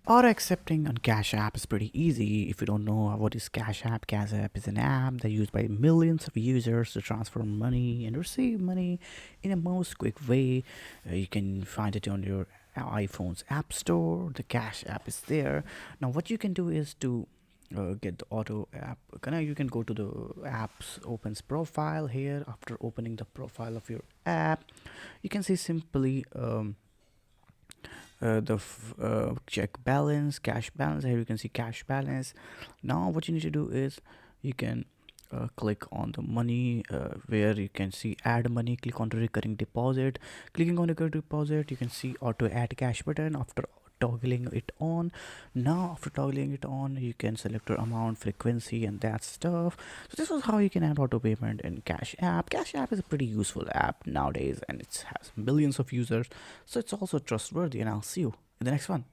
Auto accepting on Cash App is pretty easy. If you don't know what is Cash App is an app that used by millions of users to transfer money and receive money in a most quick way. You can find it on your iPhone's App Store. The Cash App is there. Now, what you can do is to get the auto app. You can go to the app's opens profile here. After opening the profile of your app, you can see simply check balance, cash balance. Here you can see cash balance. Now what you need to do is you can click on the money where you can see add money. Click on the recurring deposit. Clicking on recurring deposit, you can see auto add cash button. After toggling it on, now after toggling it on, you can select your amount, frequency, and that stuff. So this was how you can add auto payment in Cash App. Cash App is a pretty useful app nowadays, and it has millions of users, so it's also trustworthy. And I'll see you in the next one.